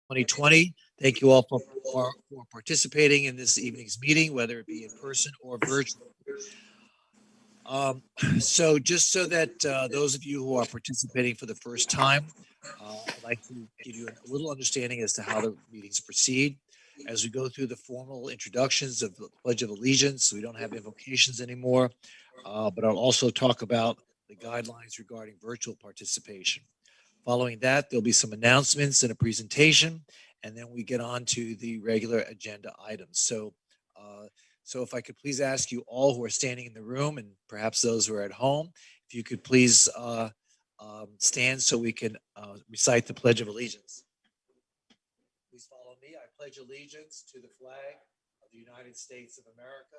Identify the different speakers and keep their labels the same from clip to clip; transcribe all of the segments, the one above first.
Speaker 1: 2020. Thank you all for participating in this evening's meeting, whether it be in person or virtual. So just so that those of you who are participating for the first time, I'd like to give you a little understanding as to how the meetings proceed. As we go through the formal introductions of the Pledge of Allegiance, we don't have invocations anymore, but I'll also talk about the guidelines regarding virtual participation. Following that, there'll be some announcements and a presentation, and then we get on to the regular agenda items. So if I could please ask you all who are standing in the room, and perhaps those who are at home, if you could please stand so we can recite the Pledge of Allegiance. Please follow me. I pledge allegiance to the flag of the United States of America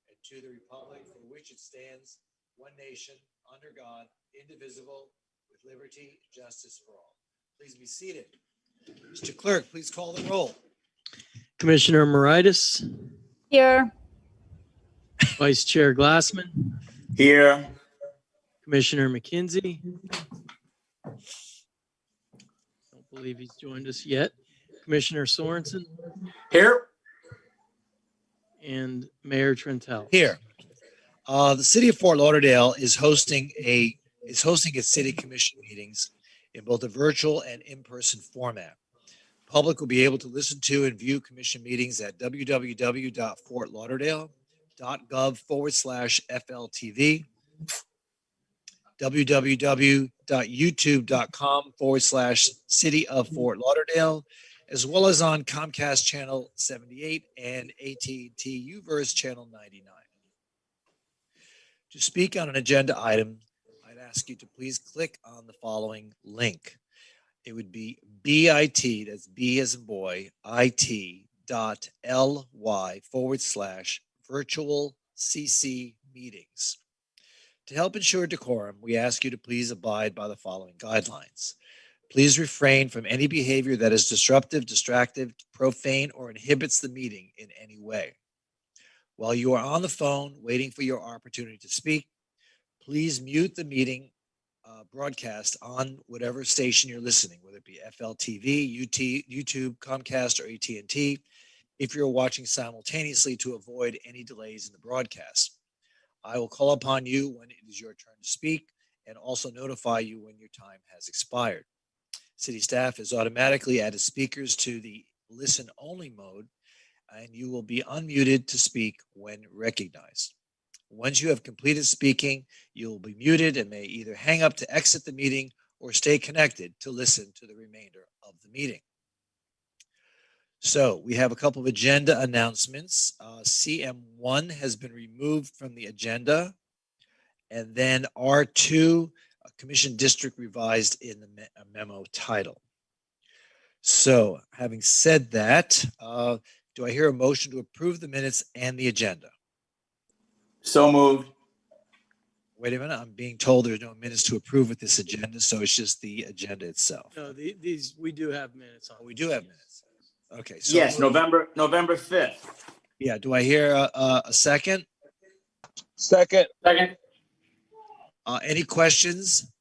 Speaker 1: and to the republic for which it stands, one nation, under God, indivisible, with liberty and justice for all. Please be seated. Mr. Clerk, please call the roll.
Speaker 2: Commissioner Moritas.
Speaker 3: Here.
Speaker 2: Vice Chair Glassman.
Speaker 4: Here.
Speaker 2: Commissioner McKenzie. Don't believe he's joined us yet. Commissioner Sorensen.
Speaker 4: Here.
Speaker 2: And Mayor Trentel.
Speaker 1: Here. The City of Fort Lauderdale is hosting its City Commission meetings in both a virtual and in-person format. Public will be able to listen to and view commission meetings at www.fortlauderdale.gov/FLTV, www.youtube.com/City of Fort Lauderdale, as well as on Comcast Channel 78 and AT&T UVerse Channel 99. To speak on an agenda item, I'd ask you to please click on the following link. It would be bit, that's B as in boy, it.ly/virtual CC meetings. To help ensure decorum, we ask you to please abide by the following guidelines. Please refrain from any behavior that is disruptive, distractive, profane, or inhibits the meeting in any way. While you are on the phone waiting for your opportunity to speak, please mute the meeting broadcast on whatever station you're listening, whether it be FLTV, YouTube, Comcast, or AT&T, if you're watching simultaneously to avoid any delays in the broadcast. I will call upon you when it is your turn to speak and also notify you when your time has expired. City staff has automatically added speakers to the listen-only mode, and you will be unmuted to speak when recognized. Once you have completed speaking, you will be muted and may either hang up to exit the meeting or stay connected to listen to the remainder of the meeting. So we have a couple of agenda announcements. CM1 has been removed from the agenda, and then R2, Commission District revised in the memo title. So having said that, do I hear a motion to approve the minutes and the agenda?
Speaker 4: So moved.
Speaker 1: Wait a minute, I'm being told there's no minutes to approve with this agenda, so it's just the agenda itself.
Speaker 2: No, these we do have minutes on.
Speaker 1: We do have minutes. Okay. So
Speaker 4: Yes, November 5th.
Speaker 1: Yeah. Do I hear a second?
Speaker 5: Second.
Speaker 1: Any questions?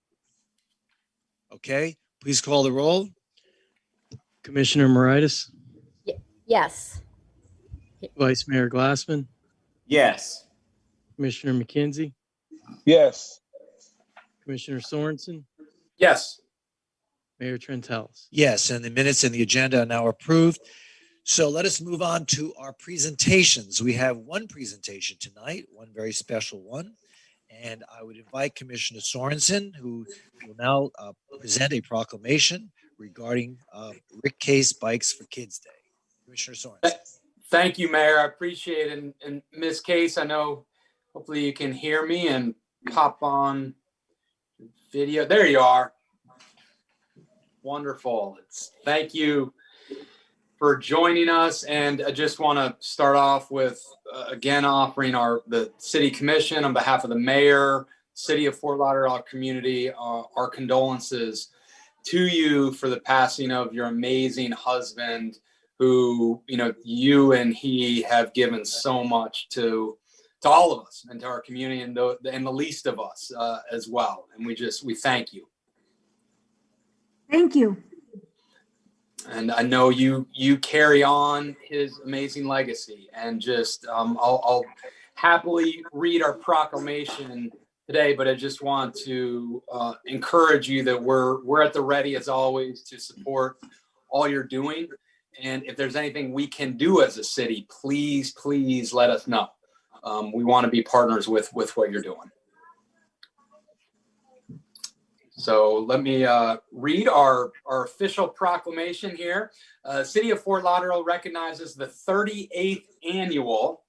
Speaker 1: Okay. Please call the roll.
Speaker 2: Commissioner Moritas.
Speaker 3: Yes.
Speaker 2: Vice Mayor Glassman.
Speaker 4: Yes.
Speaker 2: Commissioner McKenzie.
Speaker 5: Yes.
Speaker 2: Commissioner Sorensen.
Speaker 4: Yes.
Speaker 2: Mayor Trentellis.
Speaker 1: Yes, and the minutes and the agenda are now approved. So let us move on to our presentations. We have one presentation tonight, one very special one. And I would invite Commissioner Sorensen, who will now present a proclamation regarding Rick Case Bikes for Kids Day. Commissioner Sorensen.
Speaker 6: Thank you, Mayor. I appreciate it. And Ms. Case, I know hopefully you can hear me and pop on video. There you are. Wonderful. Thank you for joining us. And I just want to start off with, again, offering the City Commission on behalf of the Mayor, City of Fort Lauderdale community, our condolences to you for the passing of your amazing husband, who, you and he have given so much to all of us and to our community and the least of us as well. And we thank you.
Speaker 7: Thank you.
Speaker 6: And I know you carry on his amazing legacy. And just I'll happily read our proclamation today, but I just want to encourage you that we're at the ready as always to support all you're doing. And if there's anything we can do as a city, please let us know. We want to be partners with what you're doing. So let me read our official proclamation here. City of Fort Lauderdale recognizes the 38th annual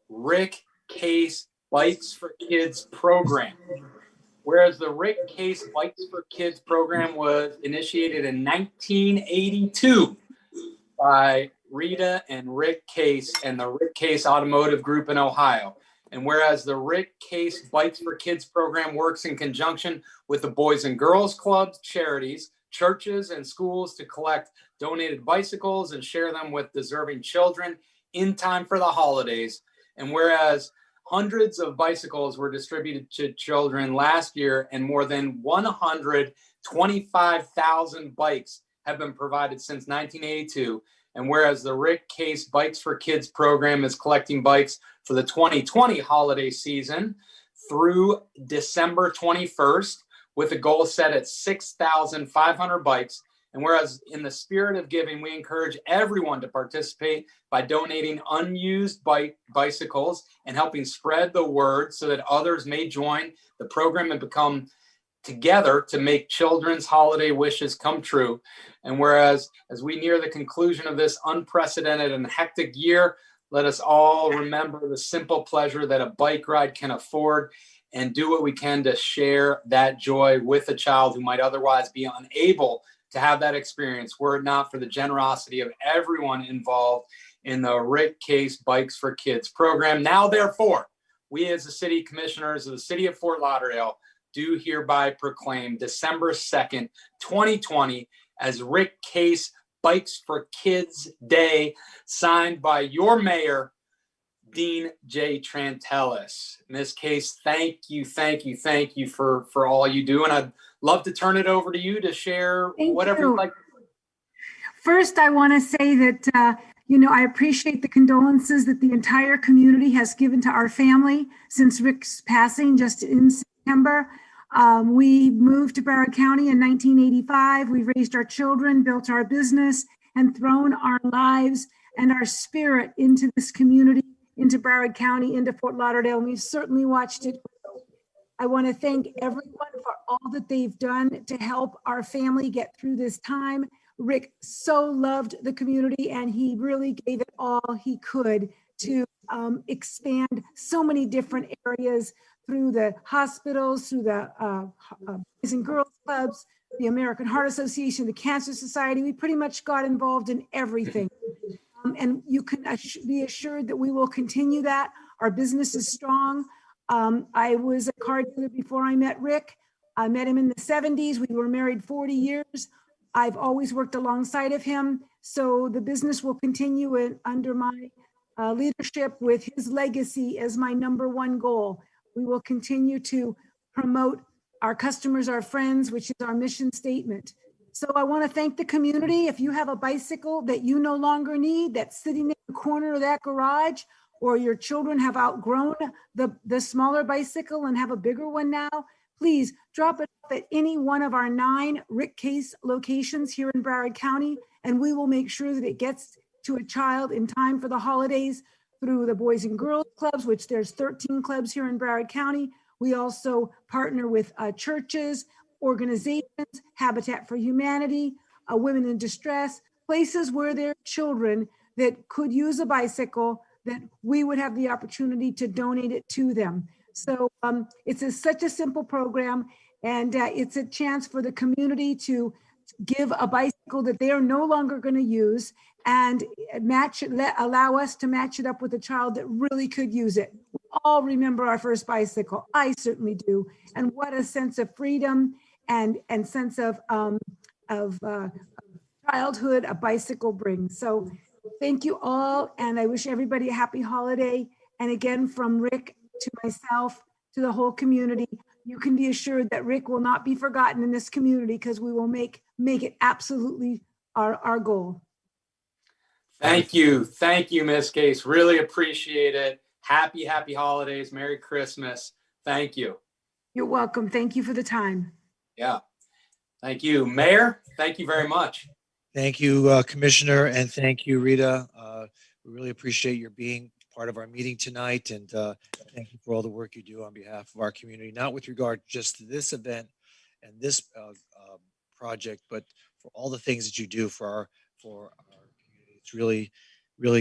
Speaker 6: Rick Case Bikes for Kids program. Whereas the Rick Case Bikes for Kids program was initiated in 1982 by Rita and Rick Case and the Rick Case Automotive Group in Ohio. And whereas the Rick Case Bikes for Kids program works in conjunction with the Boys and Girls Clubs, charities, churches, and schools to collect donated bicycles and share them with deserving children in time for the holidays. And whereas hundreds of bicycles were distributed to children last year and more than 125,000 bikes have been provided since 1982. And whereas the Rick Case Bikes for Kids program is collecting bikes for the 2020 holiday season through December 21st, with a goal set at 6,500 bikes. And whereas in the spirit of giving, we encourage everyone to participate by donating unused bicycles and helping spread the word so that others may join the program and become together to make children's holiday wishes come true. And whereas as we near the conclusion of this unprecedented and hectic year, let us all remember the simple pleasure that a bike ride can afford and do what we can to share that joy with a child who might otherwise be unable to have that experience were it not for the generosity of everyone involved in the Rick Case Bikes for Kids program. Now, therefore, we as the city commissioners of the city of Fort Lauderdale do hereby proclaim December 2nd, 2020 as Rick Case Bikes for Kids Day, signed by your mayor, Dean J. Trantelis. Ms. Case, thank you for all you do. And I'd love to turn it over to you to share whatever you'd like.
Speaker 7: First, I want to say that, I appreciate the condolences that the entire community has given to our family since Rick's passing just in September. We moved to Broward County in 1985. We raised our children, built our business, and thrown our lives and our spirit into this community, into Broward County, into Fort Lauderdale, and we've certainly watched it grow. I want to thank everyone for all that they've done to help our family get through this time. Rick so loved the community, and he really gave it all he could to expand so many different areas through the hospitals, through the Boys and Girls Clubs, the American Heart Association, the Cancer Society. We pretty much got involved in everything. And you can be assured that we will continue that. Our business is strong. I was a car dealer before I met Rick. I met him in the 70s. We were married 40 years. I've always worked alongside of him. So the business will continue under my leadership with his legacy as my #1 goal. We will continue to promote our customers, our friends, which is our mission statement. So I want to thank the community. If you have a bicycle that you no longer need, that's sitting in the corner of that garage, or your children have outgrown the smaller bicycle and have a bigger one now, please drop it off at any one of our 9 Rick Case locations here in Broward County, and we will make sure that it gets to a child in time for the holidays through the Boys and Girls Clubs, which there's 13 clubs here in Broward County. We also partner with churches, organizations, Habitat for Humanity, Women in Distress, places where there are children that could use a bicycle, that we would have the opportunity to donate it to them. So it's such a simple program, and it's a chance for the community to give a bicycle that they are no longer going to use and allow us to match it up with a child that really could use it. We all remember our first bicycle. I certainly do. And what a sense of freedom and sense of childhood a bicycle brings. So thank you all, and I wish everybody a happy holiday. And again, from Rick to myself to the whole community, you can be assured that Rick will not be forgotten in this community, because we will make it absolutely our goal.
Speaker 6: Thank you. Thank you, Ms. Case. Really appreciate it. Happy holidays. Merry Christmas. Thank you.
Speaker 7: You're welcome. Thank you for the time.
Speaker 6: Yeah. Thank you. Mayor, thank you very much.
Speaker 1: Thank you, Commissioner, and thank you, Rita. We really appreciate your being part of our meeting tonight, and thank you for all the work you do on behalf of our community, not with regard just to this event and this project, but for all the things that you do for our community. It's really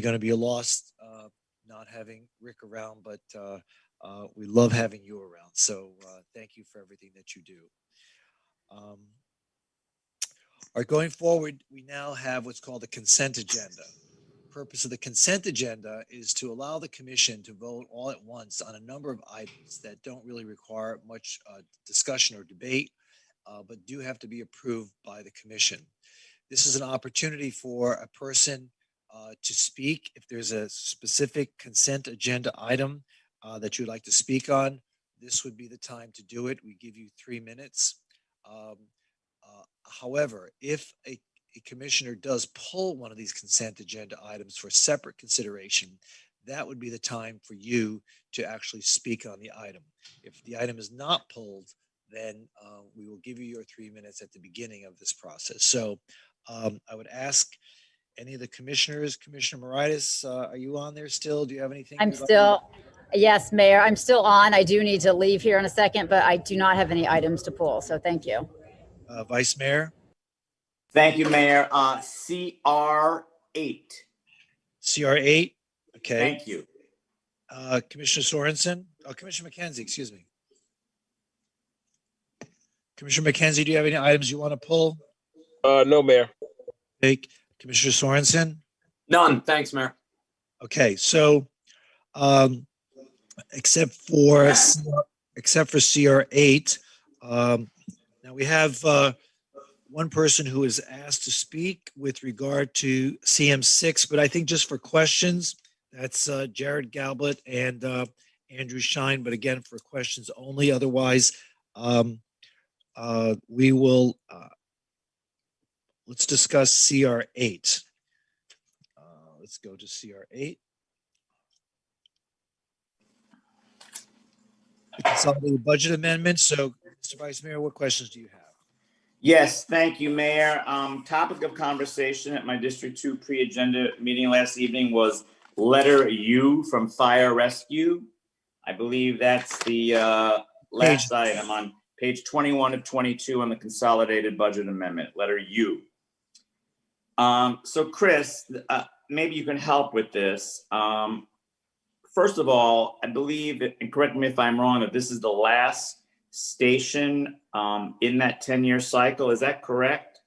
Speaker 1: going to be a loss not having Rick around, but we love having you around. So thank you for everything that you do. All right, going forward, we now have what's called a consent agenda. The purpose of the consent agenda is to allow the commission to vote all at once on a number of items that don't really require much discussion or debate, but do have to be approved by the commission. This is an opportunity for a person to speak. If there's a specific consent agenda item that you'd like to speak on, this would be the time to do it. We give you 3 minutes. However, if a commissioner does pull one of these consent agenda items for separate consideration, that would be the time for you to actually speak on the item. If the item is not pulled, then we will give you your 3 minutes at the beginning of this process. So I would ask any of the commissioners, Commissioner Moritas, are you on there still? Do you have anything?
Speaker 3: I'm still, yes, Mayor, I'm still on. I do need to leave here in a second, but I do not have any items to pull. So thank you.
Speaker 1: Vice Mayor?
Speaker 4: Thank you, Mayor. CR8.
Speaker 1: CR8? Okay.
Speaker 4: Thank you.
Speaker 1: Commissioner Sorensen? Oh, Commissioner McKenzie, excuse me. Commissioner McKenzie, do you have any items you want to pull?
Speaker 5: No, Mayor.
Speaker 1: Okay. Commissioner Sorensen?
Speaker 6: None. Thanks, Mayor.
Speaker 1: Okay, so except for CR8, now we have one person who is asked to speak with regard to CM6, but I think just for questions, that's Jared Galblet and Andrew Shine, but again, for questions only. Otherwise, we will, let's discuss CR8. Let's go to CR8. The consolidated budget amendment. So, Mr. Vice Mayor, what questions do you have?
Speaker 4: Yes, thank you, Mayor. Topic of conversation at my District 2 pre-agenda meeting last evening was letter U from Fire Rescue. I believe that's the last item on page 21 of 22 on the consolidated budget amendment, letter U. So Chris, maybe you can help with this. First of all, I believe, and correct me if I'm wrong, that this is the last station in that 10-year cycle. Is that correct?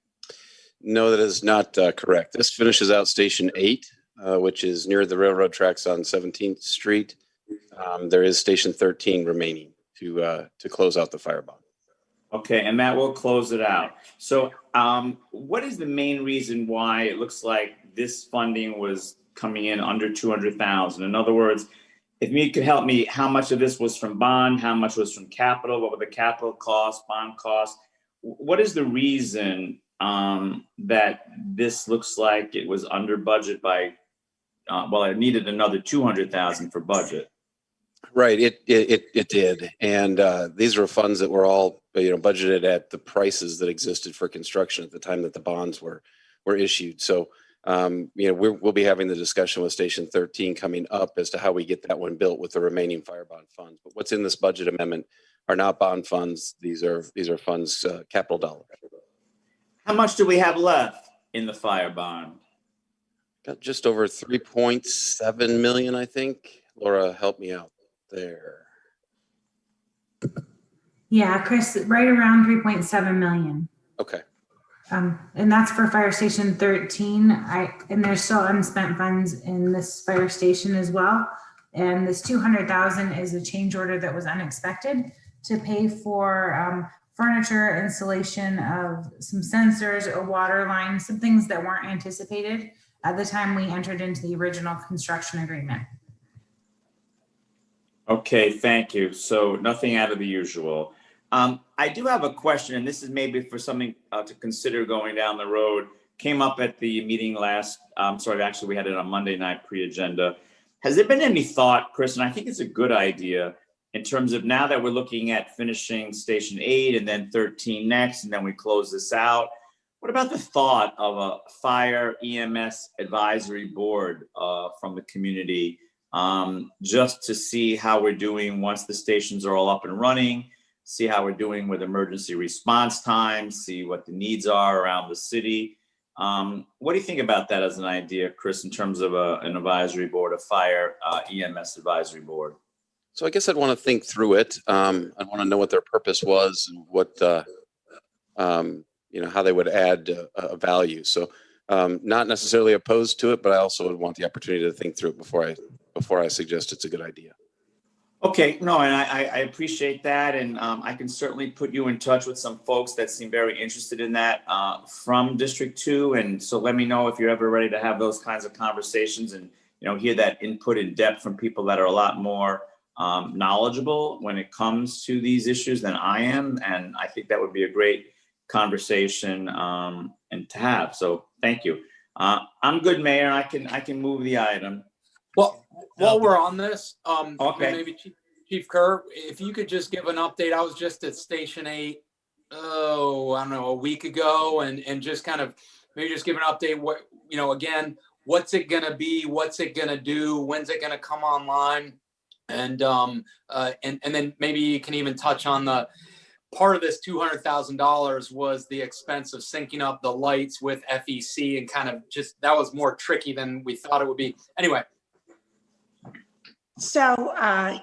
Speaker 8: No, that is not correct. This finishes out Station 8, which is near the railroad tracks on 17th Street. There is Station 13 remaining to close out the fire bond.
Speaker 4: Okay, and that will close it out. So what is the main reason why it looks like this funding was coming in under 200,000? In other words, if you could help me, how much of this was from bond, how much was from capital, what were the capital costs, bond costs? What is the reason that this looks like it was under budget by, well, it needed another 200,000 for budget?
Speaker 8: Right, it did, and these were funds that were all budgeted at the prices that existed for construction at the time that the bonds were issued. So we'll be having the discussion with Station 13 coming up as to how we get that one built with the remaining fire bond funds. But what's in this budget amendment are not bond funds; these are funds, capital dollars.
Speaker 4: How much do we have left in the fire bond?
Speaker 8: Got just over 3.7 million, I think. Laura, help me out there.
Speaker 9: Yeah, Chris, right around 3.7 million.
Speaker 8: Okay.
Speaker 9: And that's for Fire Station 13. And there's still unspent funds in this fire station as well. And this 200,000 is a change order that was unexpected to pay for furniture, installation of some sensors, a water line, some things that weren't anticipated at the time we entered into the original construction agreement.
Speaker 4: Okay, thank you. So nothing out of the usual. I do have a question, and this is maybe for something to consider going down the road. came up at the meeting actually we had it on Monday night pre-agenda. Has there been any thought, Chris, and I think it's a good idea, in terms of now that we're looking at finishing Station 8 and then 13 next, and then we close this out, what about the thought of a fire EMS advisory board from the community, just to see how we're doing once the stations are all up and running, see how we're doing with emergency response times, see what the needs are around the city. What do you think about that as an idea, Chris, in terms of an advisory board, a fire EMS advisory board?
Speaker 8: So I guess I'd want to think through it. I'd want to know what their purpose was and what, how they would add value. So not necessarily opposed to it, but I also would want the opportunity to think through it before I suggest it's a good idea.
Speaker 4: Okay, no, and I appreciate that, and I can certainly put you in touch with some folks that seem very interested in that from District 2, and so let me know if you're ever ready to have those kinds of conversations and hear that input in depth from people that are a lot more knowledgeable when it comes to these issues than I am, and I think that would be a great conversation and to have. So thank you. I'm good, Mayor. I can move the item.
Speaker 6: Well, while we're on this,
Speaker 4: Okay.
Speaker 6: maybe Chief Kerr, if you could just give an update. I was just at Station 8, I don't know, a week ago, and just kind of maybe just give an update. What, again, what's it going to be? What's it going to do? When's it going to come online? And then maybe you can even touch on the part of this $200,000 was the expense of syncing up the lights with FEC, and kind of just, that was more tricky than we thought it would be. Anyway.
Speaker 10: So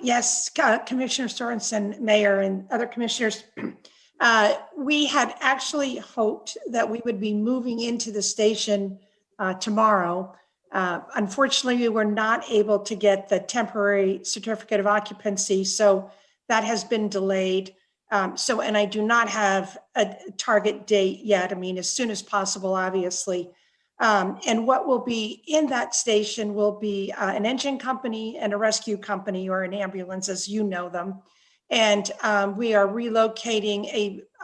Speaker 10: yes, Commissioner Sorensen, Mayor, and other commissioners, we had actually hoped that we would be moving into the station tomorrow. Unfortunately, we were not able to get the temporary certificate of occupancy, so that has been delayed. And I do not have a target date yet. I mean, as soon as possible, obviously. And what will be in that station will be an engine company and a rescue company, or an ambulance, as you know them. And we are relocating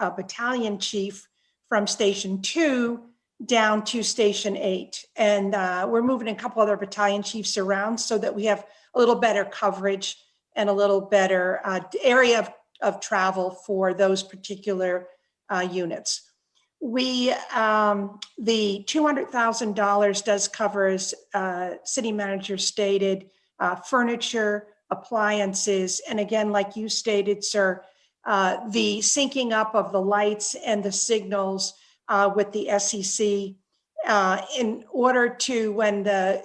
Speaker 10: a battalion chief from Station 2 down to Station 8. And we're moving a couple other battalion chiefs around so that we have a little better coverage and a little better area of travel for those particular units. The $200,000 does cover, as city manager stated, furniture, appliances, and again, like you stated, sir, the syncing up of the lights and the signals with the SEC in order to, when the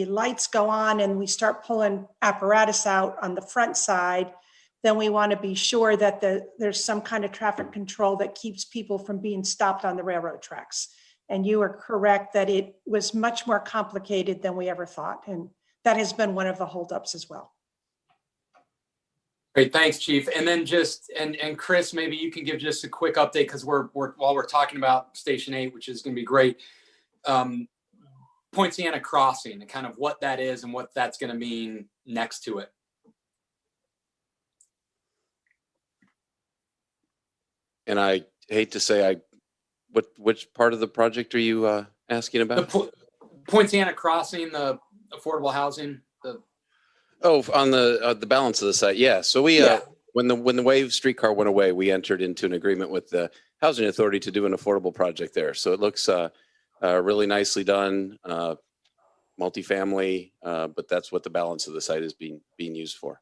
Speaker 10: lights go on and we start pulling apparatus out on the front side, then we want to be sure that there's some kind of traffic control that keeps people from being stopped on the railroad tracks. And you are correct that it was much more complicated than we ever thought. And that has been one of the holdups as well.
Speaker 6: Great, thanks, Chief. And then just, and Chris, maybe you can give just a quick update, because while we're talking about Station 8, which is going to be great, Point Sienna Crossing and kind of what that is and what that's going to mean next to it.
Speaker 8: And I hate to say, which part of the project are you asking about?
Speaker 6: The Point Sienna Crossing, the affordable housing.
Speaker 8: On the balance of the site, yeah. So we when the Wave streetcar went away, we entered into an agreement with the Housing Authority to do an affordable project there. So it looks really nicely done, multifamily, but that's what the balance of the site is being used for.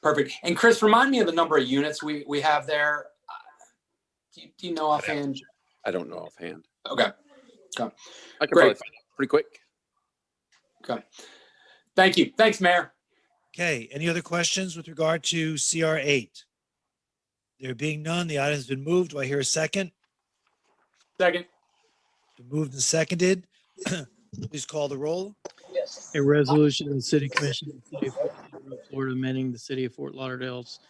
Speaker 6: Perfect. And Chris, remind me of the number of units we have there. Do you know offhand?
Speaker 8: I don't know offhand.
Speaker 6: Okay.
Speaker 8: I can probably find out pretty quick.
Speaker 6: Okay. Thank you. Thanks, Mayor.
Speaker 1: Okay, any other questions with regard to CR 8? There being none, the item's been moved. Do I hear a second?
Speaker 6: Second.
Speaker 1: Been moved and seconded. Please call the roll.
Speaker 2: A resolution of the City Commission of the City of Fort Lauderdale, Florida, amending the City of Fort Lauderdale's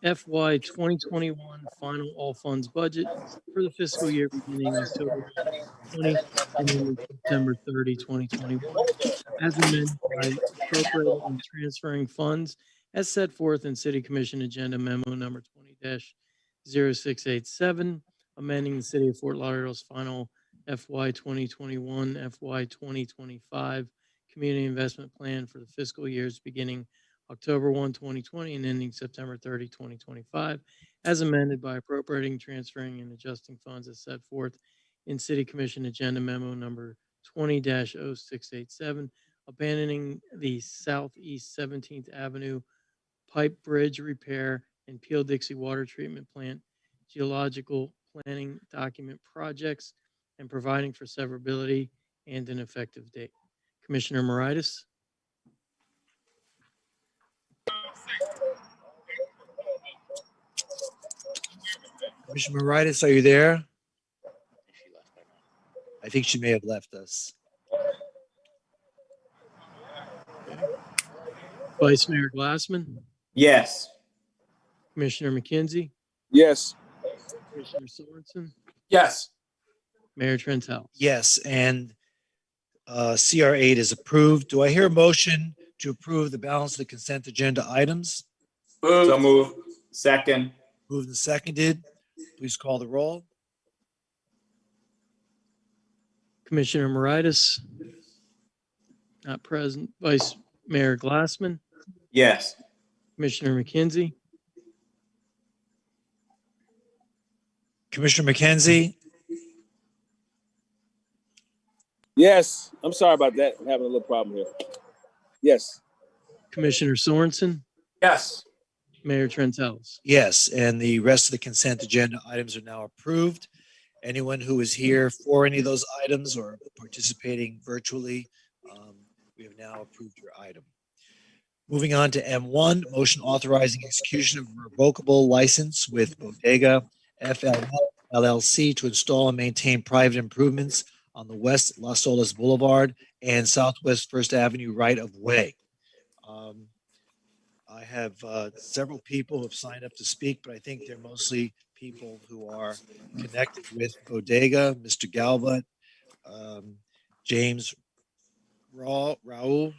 Speaker 2: FY 2021 final all funds budget for the fiscal year beginning October 20 and ending September 30, 2021, as amended by appropriating and transferring funds as set forth in City Commission Agenda Memo number 20-0687, amending the City of Fort Lauderdale's final FY 2021, FY 2025 Community Investment Plan for the fiscal years beginning October 1, 2020 and ending September 30, 2025, as amended by appropriating, transferring, and adjusting funds as set forth in City Commission Agenda Memo number 20-0687, abandoning the Southeast 17th Avenue Pipe Bridge Repair and Peel Dixie Water Treatment Plant Geological Planning Document projects and providing for severability and an effective date. Commissioner Moritas?
Speaker 1: Commissioner Moritas, are you there? I think she may have left us.
Speaker 2: Vice Mayor Glassman?
Speaker 4: Yes.
Speaker 2: Commissioner McKenzie?
Speaker 5: Yes.
Speaker 2: Commissioner Sorensen?
Speaker 6: Yes.
Speaker 2: Mayor Trentalis?
Speaker 1: Yes, and CR 8 is approved. Do I hear a motion to approve the balance of the consent agenda items?
Speaker 4: So moved. Second.
Speaker 1: Moved and seconded. Please call the roll.
Speaker 2: Commissioner Moritas? Not present. Vice Mayor Glassman?
Speaker 4: Yes.
Speaker 2: Commissioner McKenzie?
Speaker 1: Commissioner McKenzie?
Speaker 5: Yes. I'm sorry about that. I'm having a little problem here. Yes.
Speaker 2: Commissioner Sorensen?
Speaker 6: Yes.
Speaker 2: Mayor Trentalis?
Speaker 1: Yes, and the rest of the consent agenda items are now approved. Anyone who is here for any of those items or participating virtually, we have now approved your item. Moving on to M1, motion authorizing execution of a revocable license with Bodega FLL LLC to install and maintain private improvements on the West Las Olas Boulevard and Southwest First Avenue right of way. I have several people who have signed up to speak, but I think they're mostly people who are connected with Bodega, Mr. Galvat, James Raul,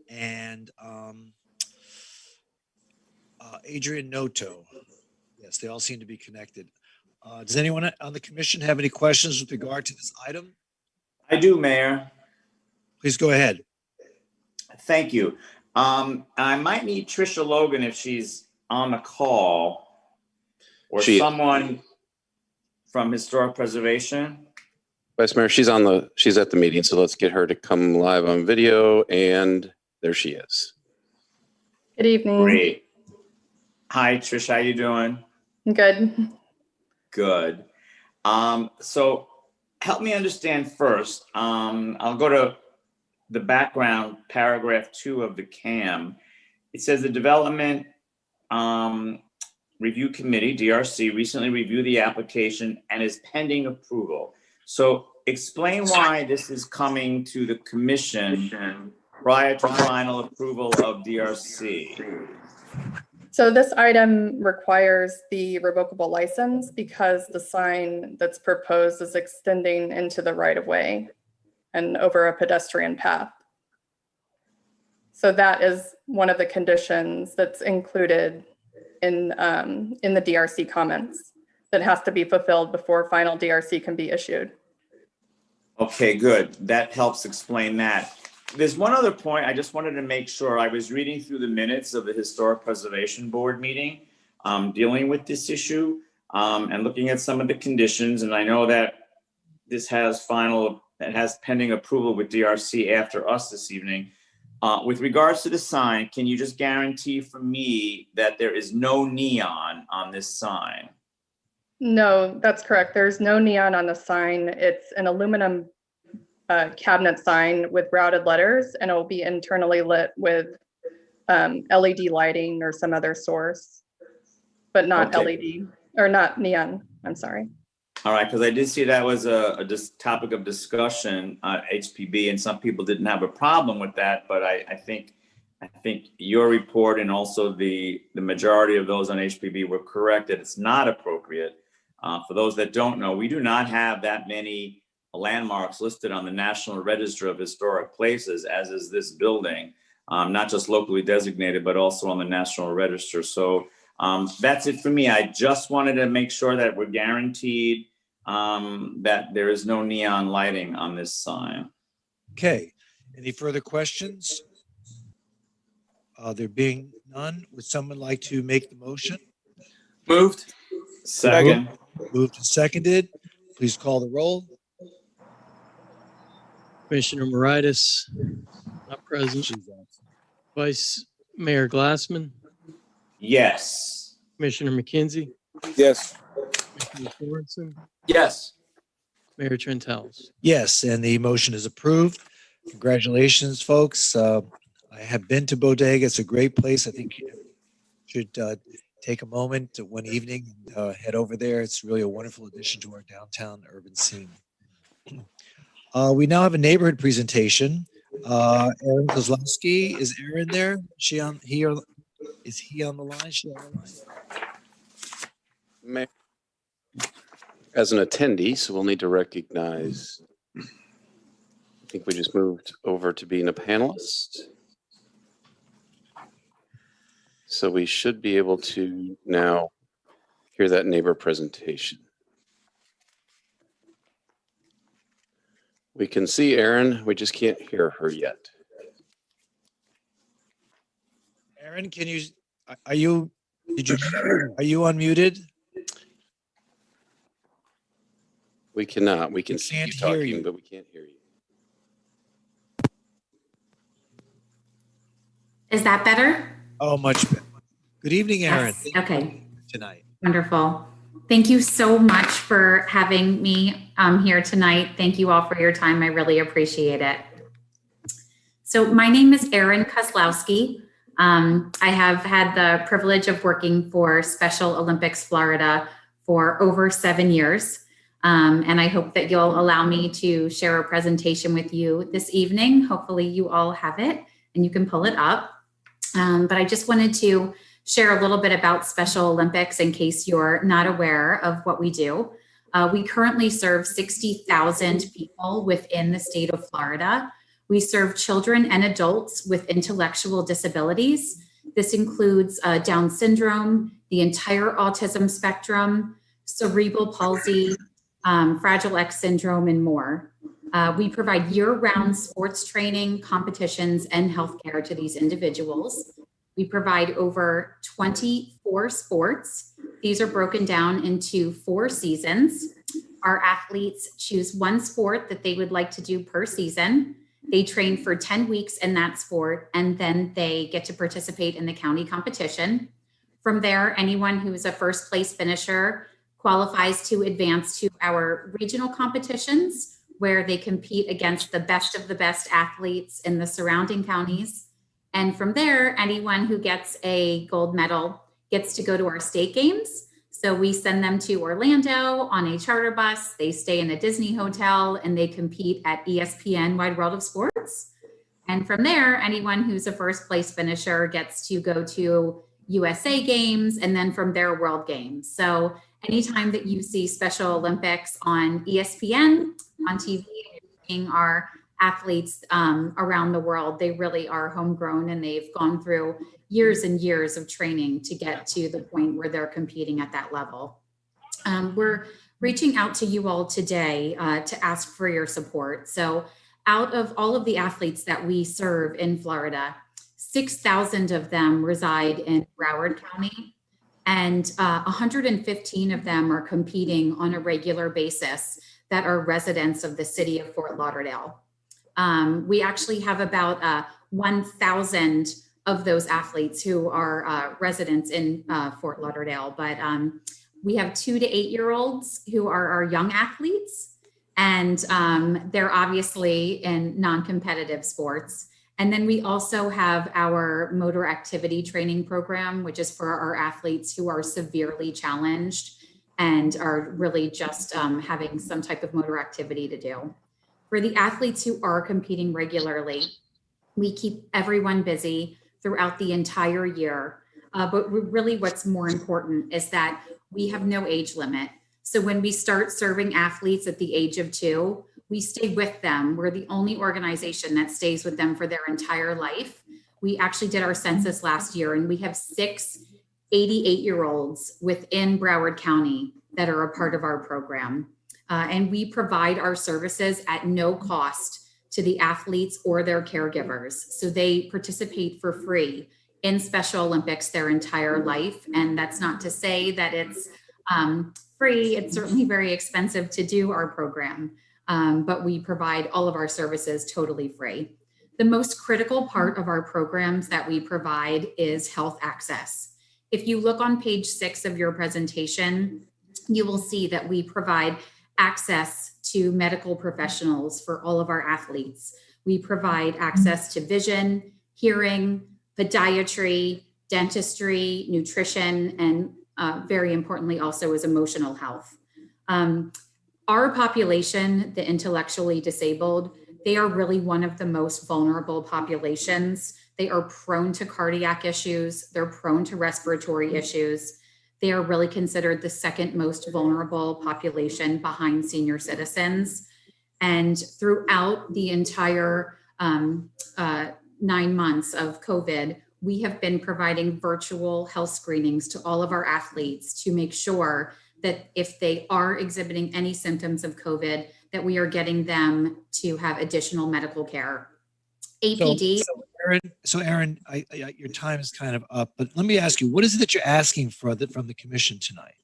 Speaker 1: and Adrian Noto. Yes, they all seem to be connected. Does anyone on the commission have any questions with regard to this item?
Speaker 4: I do, Mayor.
Speaker 1: Please go ahead.
Speaker 4: Thank you. I might need Tricia Logan if she's on the call, or someone from Historic Preservation.
Speaker 8: Vice Mayor, she's at the meeting, so let's get her to come live on video, and there she is.
Speaker 11: Good evening.
Speaker 4: Great. Hi, Tricia. How you doing?
Speaker 11: Good.
Speaker 4: Good. So help me understand first. I'll go to the background, paragraph 2 of the CAM. It says the Development Review Committee, DRC, recently reviewed the application and is pending approval. So explain why this is coming to the commission prior to final approval of DRC.
Speaker 11: So this item requires the revocable license because the sign that's proposed is extending into the right of way and over a pedestrian path. So that is one of the conditions that's included in the DRC comments that has to be fulfilled before final DRC can be issued.
Speaker 4: Okay, good. That helps explain that. There's one other point I just wanted to make sure. I was reading through the minutes of the Historic Preservation Board meeting dealing with this issue and looking at some of the conditions. And I know that this has pending approval with DRC after us this evening. With regards to the sign, can you just guarantee for me that there is no neon on this sign?
Speaker 11: No, that's correct. There's no neon on the sign. It's an aluminum cabinet sign with routed letters, and it will be internally lit with LED lighting or some other source, but not LED or not neon. I'm sorry.
Speaker 4: All right, because I did see that was a topic of discussion at HPB, and some people didn't have a problem with that. But I think your report and also the majority of those on HPB were correct that it's not appropriate. For those that don't know, we do not have that many landmarks listed on the National Register of Historic Places, as is this building, not just locally designated, but also on the National Register. So that's it for me. I just wanted to make sure that we're guaranteed that there is no neon lighting on this sign.
Speaker 1: Okay, any further questions? There being none, would someone like to make the motion?
Speaker 6: Moved.
Speaker 4: Second.
Speaker 1: Moved and seconded. Please call the roll.
Speaker 2: Commissioner Moritas, not present. Vice Mayor Glassman,
Speaker 4: Yes.
Speaker 2: Commissioner McKenzie,
Speaker 5: Yes.
Speaker 2: Commissioner Sorensen,
Speaker 6: Yes.
Speaker 2: Mayor Trentals.
Speaker 1: Yes, and the motion is approved. Congratulations, folks. I have been to Bodega. It's a great place. I think you should take a moment one evening and head over there. It's really a wonderful addition to our downtown urban scene. We now have a neighborhood presentation. Aaron Kozlowski, is Aaron there? Is he on the line? She on the line?
Speaker 8: As an attendee, so we'll need to recognize. I think we just moved over to being a panelist. So we should be able to now hear that neighbor presentation. We can see Erin, we just can't hear her yet.
Speaker 1: Aaron, are you unmuted?
Speaker 8: We cannot. We can see you
Speaker 1: can't hear
Speaker 8: talking,
Speaker 1: you.
Speaker 8: but we can't hear you.
Speaker 12: Is that better?
Speaker 1: Oh, much better. Good evening, Aaron.
Speaker 12: Yes. Okay.
Speaker 1: Tonight.
Speaker 12: Wonderful. Thank you so much for having me here tonight. Thank you all for your time. I really appreciate it. So my name is Erin Kozlowski. I have had the privilege of working for Special Olympics Florida for over 7 years. And I hope that you'll allow me to share a presentation with you this evening. Hopefully you all have it and you can pull it up. But I just wanted to share a little bit about Special Olympics in case you're not aware of what we do. We currently serve 60,000 people within the state of Florida. We serve children and adults with intellectual disabilities. This includes Down syndrome, the entire autism spectrum, cerebral palsy, Fragile X syndrome, and more. We provide year-round sports training, competitions, and healthcare to these individuals. We provide over 24 sports. These are broken down into 4 seasons. Our athletes choose one sport that they would like to do per season. They train for 10 weeks in that sport, and then they get to participate in the county competition. From there, anyone who is a first place finisher qualifies to advance to our regional competitions, where they compete against the best of the best athletes in the surrounding counties. And from there, anyone who gets a gold medal gets to go to our state games. So we send them to Orlando on a charter bus. They stay in a Disney hotel and they compete at ESPN Wide World of Sports. And from there, anyone who's a first place finisher gets to go to USA games and then from there, World Games. So anytime that you see Special Olympics on ESPN, on TV, seeing our athletes around the world, they really are homegrown and they've gone through years and years of training to get to the point where they're competing at that level. We're reaching out to you all today to ask for your support. So out of all of the athletes that we serve in Florida, 6,000 of them reside in Broward County, and 115 of them are competing on a regular basis that are residents of the city of Fort Lauderdale. We actually have about 1,000 of those athletes who are residents in Fort Lauderdale, but we have 2 to 8-year-olds who are our young athletes, and they're obviously in non-competitive sports. And then we also have our motor activity training program, which is for our athletes who are severely challenged and are really just having some type of motor activity to do. For the athletes who are competing regularly, we keep everyone busy throughout the entire year. But really what's more important is that we have no age limit. So when we start serving athletes at the age of 2, we stay with them. We're the only organization that stays with them for their entire life. We actually did our census last year and we have 6 88-year-olds within Broward County that are a part of our program. And we provide our services at no cost to the athletes or their caregivers. So they participate for free in Special Olympics their entire life. And that's not to say that it's free. It's certainly very expensive to do our program, but we provide all of our services totally free. The most critical part of our programs that we provide is health access. If you look on page 6 of your presentation, you will see that we provide access to medical professionals for all of our athletes. We provide access to vision, hearing, podiatry, dentistry, nutrition, and very importantly also is emotional health. Our population, the intellectually disabled, they are really one of the most vulnerable populations. They are prone to cardiac issues. They're prone to respiratory issues. They are really considered the second most vulnerable population behind senior citizens. And throughout the entire 9 months of COVID, we have been providing virtual health screenings to all of our athletes to make sure that if they are exhibiting any symptoms of COVID, that we are getting them to have additional medical care. APD.
Speaker 1: So Aaron, your time is kind of up, but let me ask you, what is it that you're asking from the commission tonight?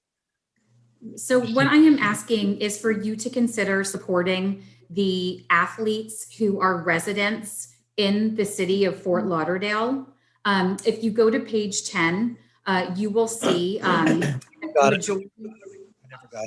Speaker 12: So what I am asking is for you to consider supporting the athletes who are residents in the city of Fort Lauderdale. If you go to page 10, you will see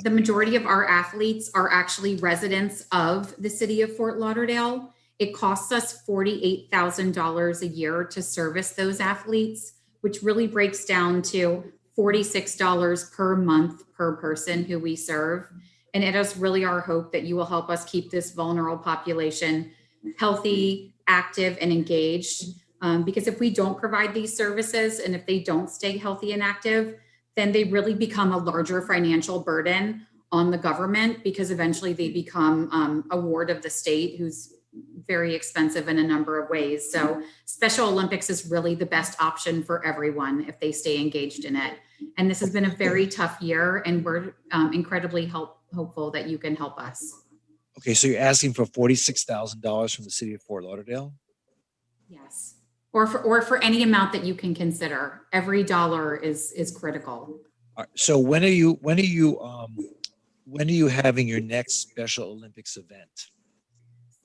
Speaker 12: the majority of our athletes are actually residents of the city of Fort Lauderdale. It costs us $48,000 a year to service those athletes, which really breaks down to $46 per month per person who we serve. And it is really our hope that you will help us keep this vulnerable population healthy, active, and engaged. Because if we don't provide these services and if they don't stay healthy and active, then they really become a larger financial burden on the government, because eventually they become a ward of the state who's very expensive in a number of ways. So Special Olympics is really the best option for everyone if they stay engaged in it. And this has been a very tough year, and we're incredibly hopeful that you can help us.
Speaker 1: Okay, so you're asking for $46,000 from the city of Fort Lauderdale?
Speaker 12: Yes, or for any amount that you can consider. Every dollar is critical.
Speaker 1: All right, so when are you having your next Special Olympics event?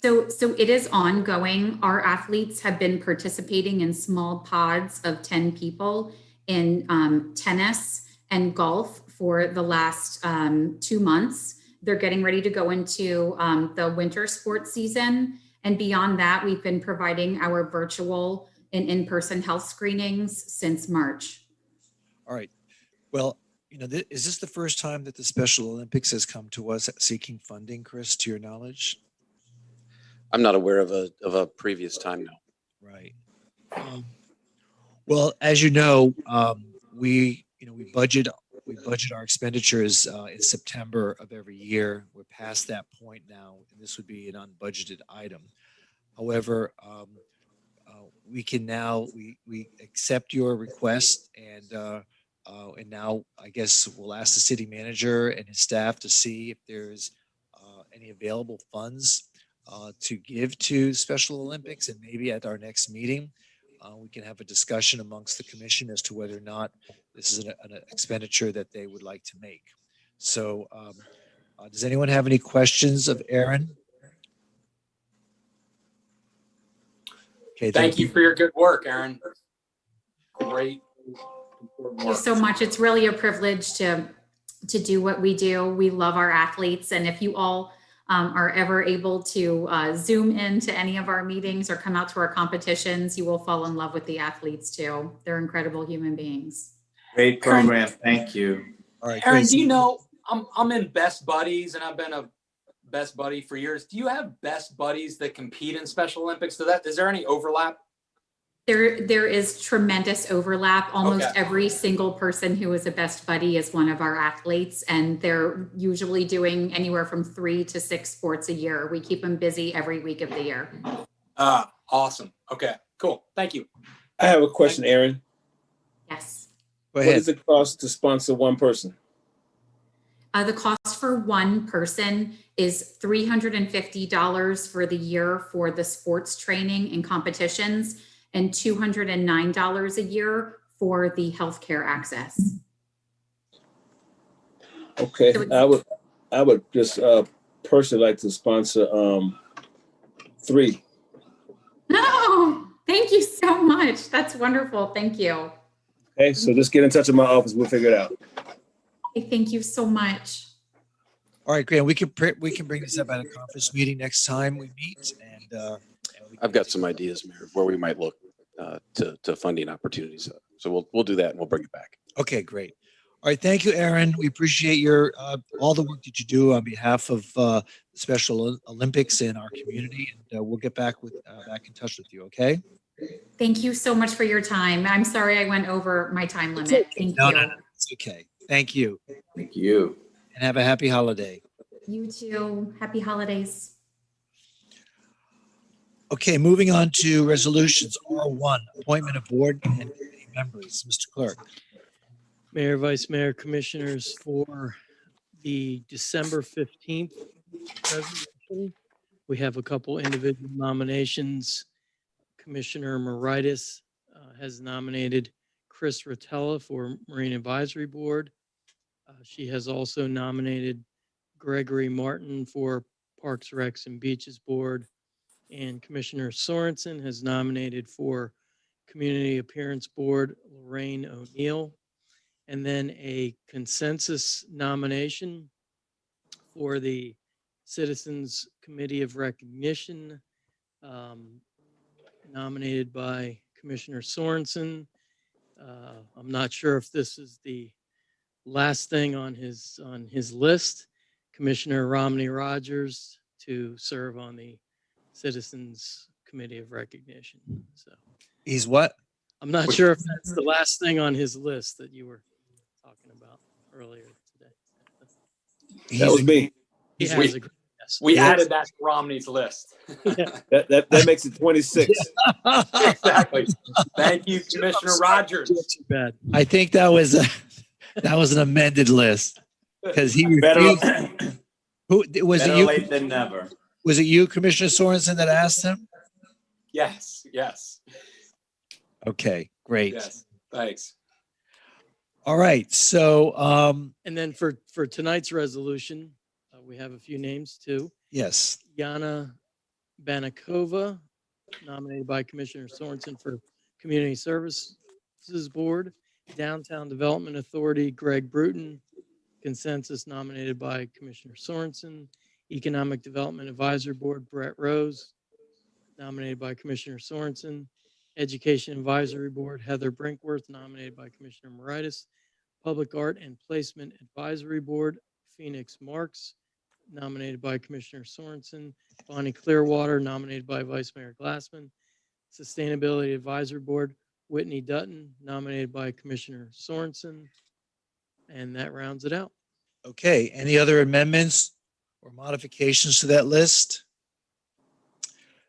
Speaker 12: So it is ongoing. Our athletes have been participating in small pods of 10 people in tennis and golf for the last 2 months. They're getting ready to go into the winter sports season. And beyond that, we've been providing our virtual and in-person health screenings since March.
Speaker 1: All right. Well, is this the first time that the Special Olympics has come to us seeking funding, Chris, to your knowledge?
Speaker 8: I'm not aware of a previous time now.
Speaker 1: Right. Well, as you know, we budget our expenditures in September of every year. We're past that point now, and this would be an unbudgeted item. However, we can now we accept your request, and now I guess we'll ask the city manager and his staff to see if there's any available funds to give to Special Olympics, and maybe at our next meeting we can have a discussion amongst the commission as to whether or not this is an expenditure that they would like to make. So does anyone have any questions of Aaron? Okay,
Speaker 6: Thank you for your good work, Aaron. Great.
Speaker 12: Thank you so much. It's really a privilege to do what we do. We love our athletes, and if you all are ever able to Zoom into any of our meetings or come out to our competitions, you will fall in love with the athletes too. They're incredible human beings.
Speaker 4: Great program. Thank you.
Speaker 1: All right,
Speaker 6: Aaron,
Speaker 1: Chris.
Speaker 6: do you know, I'm in Best Buddies, and I've been a Best Buddy for years. Do you have Best Buddies that compete in Special Olympics? Is there any overlap?
Speaker 12: There is tremendous overlap. Almost
Speaker 6: Okay.
Speaker 12: every single person who is a Best Buddy is one of our athletes, and they're usually doing anywhere from 3 to 6 sports a year. We keep them busy every week of the year.
Speaker 6: Awesome. Okay, cool. Thank you.
Speaker 5: I have a question, Aaron.
Speaker 12: Yes.
Speaker 1: Go
Speaker 5: What
Speaker 1: ahead.
Speaker 5: does it cost to sponsor one person?
Speaker 12: The cost for one person is $350 for the year for the sports training and competitions, and $209 a year for the healthcare access.
Speaker 5: Okay,
Speaker 12: So
Speaker 5: I would just personally like to sponsor 3.
Speaker 12: no, thank you so much. That's wonderful. Thank you.
Speaker 5: Okay, so just get in touch with my office. We'll figure it out.
Speaker 12: Okay, thank you so much.
Speaker 1: All right, Grant, we can bring this up at a conference meeting next time we meet, and
Speaker 8: I've got some ideas, Mayor, where we might look to funding opportunities. So we'll do that and we'll bring it back.
Speaker 1: Okay, great. All right, thank you, Aaron. We appreciate your all the work that you do on behalf of the Special Olympics in our community, and we'll get back in touch with you. Okay?
Speaker 12: Thank you so much for your time. I'm sorry I went over my time limit. Thank you.
Speaker 1: No, it's okay. Thank you,
Speaker 4: Thank you.
Speaker 1: and have a happy holiday.
Speaker 12: You too. Happy holidays.
Speaker 1: Okay, moving on to resolutions. R1, appointment of board and committee members. Mr. Clerk.
Speaker 2: Mayor, Vice Mayor, Commissioners, for the December 15th resolution, we have a couple individual nominations. Commissioner Moritas has nominated Chris Rotella for Marine Advisory Board. She has also nominated Gregory Martin for Parks, Recs, and Beaches Board. And Commissioner Sorensen has nominated for Community Appearance Board Lorraine O'Neill. And then a consensus nomination for the Citizens Committee of Recognition, nominated by Commissioner Sorensen. I'm not sure if this is the last thing on his list. Commissioner Romney Rogers to serve on the Citizens Committee of Recognition. So
Speaker 1: He's what?
Speaker 2: I'm not sure if that's the last thing on his list that you were talking about earlier today.
Speaker 5: That was me.
Speaker 2: He has a great yes.
Speaker 6: We added that to Romney's list.
Speaker 5: That makes it 26.
Speaker 6: Exactly. Thank you, Commissioner Rogers.
Speaker 2: Too bad.
Speaker 1: I think that was an amended list because he refused. Who was
Speaker 4: Better
Speaker 1: it? You
Speaker 4: late than never.
Speaker 1: was it you, Commissioner Sorensen, that asked him?
Speaker 6: Yes, yes,
Speaker 1: Okay, great.
Speaker 6: yes. Thanks.
Speaker 1: All right, so
Speaker 2: And then for tonight's resolution, we have a few names too.
Speaker 1: yes,
Speaker 2: Yana Banakova, nominated by Commissioner Sorensen for Community Services Board. Downtown Development Authority, Greg Bruton. Consensus, nominated by Commissioner Sorensen. Economic Development Advisory Board, Brett Rose, nominated by Commissioner Sorensen. Education Advisory Board, Heather Brinkworth, nominated by Commissioner Moritas. Public Art and Placement Advisory Board, Phoenix Marks, nominated by Commissioner Sorensen. Bonnie Clearwater, nominated by Vice Mayor Glassman. Sustainability Advisory Board, Whitney Dutton, nominated by Commissioner Sorensen. And that rounds it out.
Speaker 1: okay. Any other amendments or modifications to that list?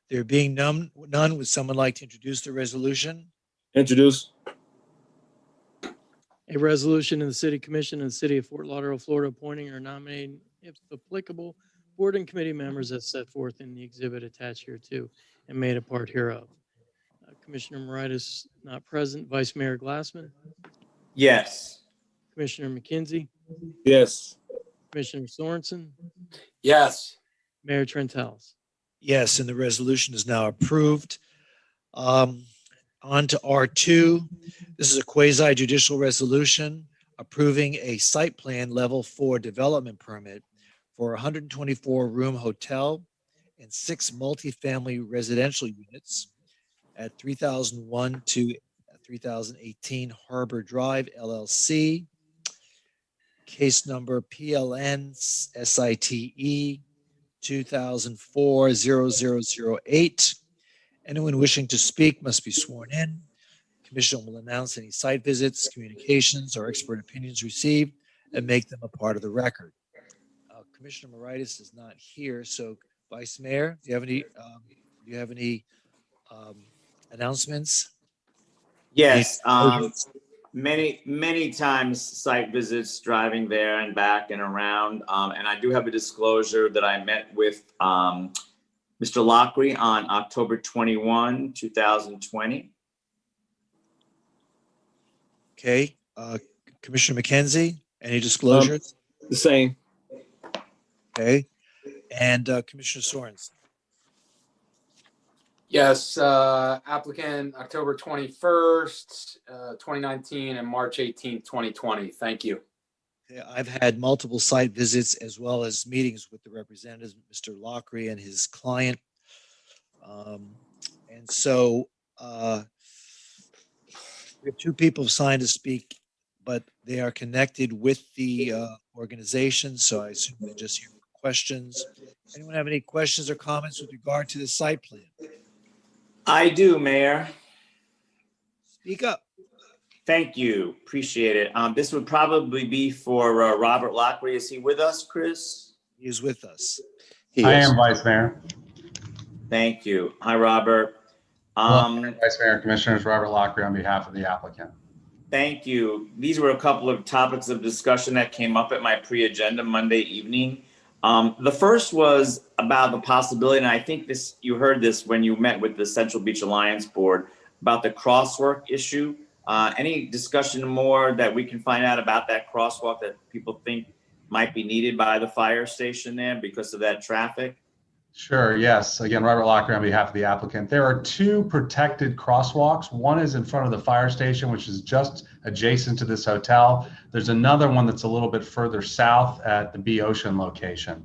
Speaker 1: There being none, would someone like to introduce the resolution?
Speaker 5: Introduce.
Speaker 2: A resolution in the City Commission of the City of Fort Lauderdale, Florida, appointing or nominating, if applicable, board and committee members as set forth in the exhibit attached here too and made a part hereof. Commissioner Moritas not present. Vice Mayor Glassman,
Speaker 4: Yes.
Speaker 2: Commissioner McKenzie,
Speaker 5: Yes.
Speaker 2: Commissioner Sorensen,
Speaker 6: Yes.
Speaker 2: Mayor Trentalis.
Speaker 1: Yes, and the resolution is now approved. On to R2. This is a quasi judicial resolution approving a site plan level 4 development permit for a 124 room hotel and 6 multifamily residential units at 3001 to 3018 Harbor Drive LLC. Case number PLN SITE 2004-0008. Anyone wishing to speak must be sworn in. Commission will announce any site visits, communications, or expert opinions received and make them a part of the record. Commissioner Moritas is not here, so Vice Mayor, do you have any announcements?
Speaker 4: Yes. many times site visits, driving there and back and around. And I do have a disclosure that I met with Mr. Lockery on October 21, 2020.
Speaker 1: Okay, Commissioner McKenzie, any disclosures?
Speaker 5: The same.
Speaker 1: Okay, and Commissioner Sorensen.
Speaker 6: Yes, applicant October 21st, 2019 and March 18th, 2020. Thank you.
Speaker 1: Okay, I've had multiple site visits as well as meetings with the representatives, Mr. Lockery and his client. And so we have two people signed to speak, but they are connected with the organization, so I assume they're just here for questions. Anyone have any questions or comments with regard to the site plan?
Speaker 4: I do, Mayor.
Speaker 1: Speak up.
Speaker 4: Thank you. Appreciate it. This would probably be for Robert Lockery. Is he with us, Chris?
Speaker 1: He is with us.
Speaker 13: I am, Vice Mayor.
Speaker 4: Thank you. Hi, Robert.
Speaker 13: Vice Mayor, Commissioners, Robert Lockery on behalf of the applicant.
Speaker 4: Thank you. These were a couple of topics of discussion that came up at my pre-agenda Monday evening. The first was about the possibility, and I think you heard this when you met with the Central Beach Alliance Board, about the crosswalk issue. Any discussion more that we can find out about that crosswalk that people think might be needed by the fire station there because of that traffic?
Speaker 13: Sure, yes. Again, Robert Lockery on behalf of the applicant. There are two protected crosswalks. One is in front of the fire station, which is just adjacent to this hotel. There's another one that's a little bit further south at the B Ocean location.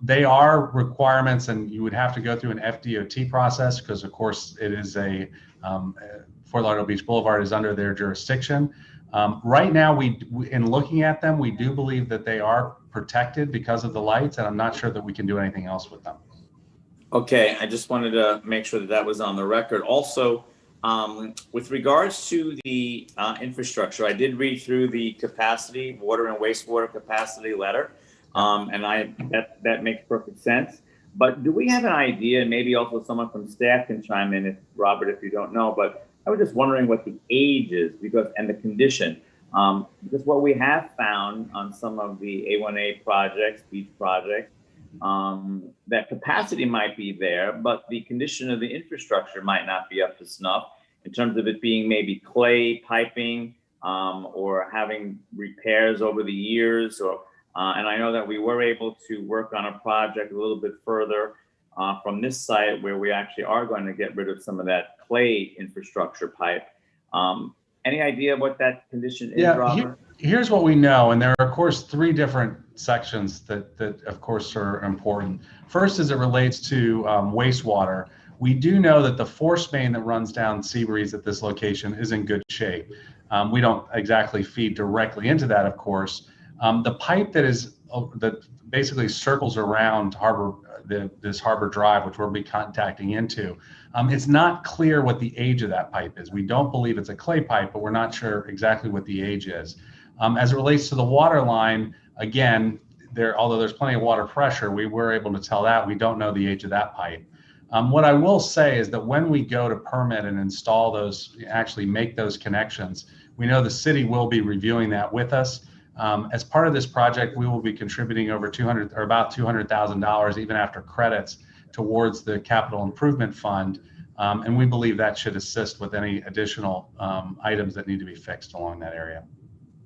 Speaker 13: They are requirements, and you would have to go through an FDOT process because, of course, it is Fort Lauderdale Beach Boulevard is under their jurisdiction. Right now, in looking at them, we do believe that they are protected because of the lights, and I'm not sure that we can do anything else with them.
Speaker 4: Okay, I just wanted to make sure that was on the record. Also, with regards to the infrastructure, I did read through the capacity, water and wastewater capacity letter, and that makes perfect sense. But do we have an idea, and maybe also someone from staff can chime in, Robert, if you don't know, but I was just wondering what the age is and the condition. Because what we have found on some of the A1A projects, beach projects, that capacity might be there, but the condition of the infrastructure might not be up to snuff in terms of it being maybe clay piping or having repairs over the years. And I know that we were able to work on a project a little bit further from this site where we actually are going to get rid of some of that clay infrastructure pipe. Any idea what that condition is, Robert?
Speaker 13: Here's what we know, and there are, of course, three different sections that of course, are important. First, as it relates to wastewater, we do know that the force main that runs down Seabreeze at this location is in good shape. We don't exactly feed directly into that, of course. The pipe that basically circles around this Harbor Drive, which we'll be contacting into, it's not clear what the age of that pipe is. We don't believe it's a clay pipe, but we're not sure exactly what the age is. As it relates to the water line, again, although there's plenty of water pressure, we were able to tell that. We don't know the age of that pipe. What I will say is that when we go to permit and install those, actually make those connections, we know the city will be reviewing that with us. As part of this project, we will be contributing over about $200,000 even after credits towards the capital improvement fund. And we believe that should assist with any additional items that need to be fixed along that area.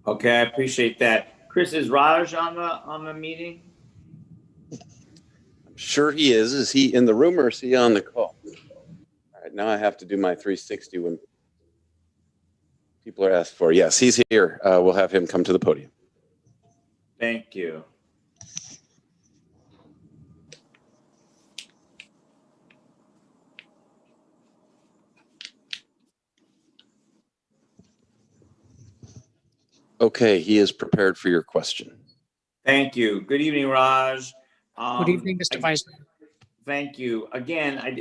Speaker 4: Okay, I appreciate that. Chris, is Raj on the meeting?
Speaker 8: I'm sure he is. Is he in the room or is he on the call? All right, now I have to do my 360 when people are asked for. Yes, he's here. We'll have him come to the podium.
Speaker 4: Thank you.
Speaker 8: Okay, he is prepared for your question.
Speaker 4: Thank you. Good evening, Raj.
Speaker 14: Good evening, Mr. Vice Mayor.
Speaker 4: Thank you. Again,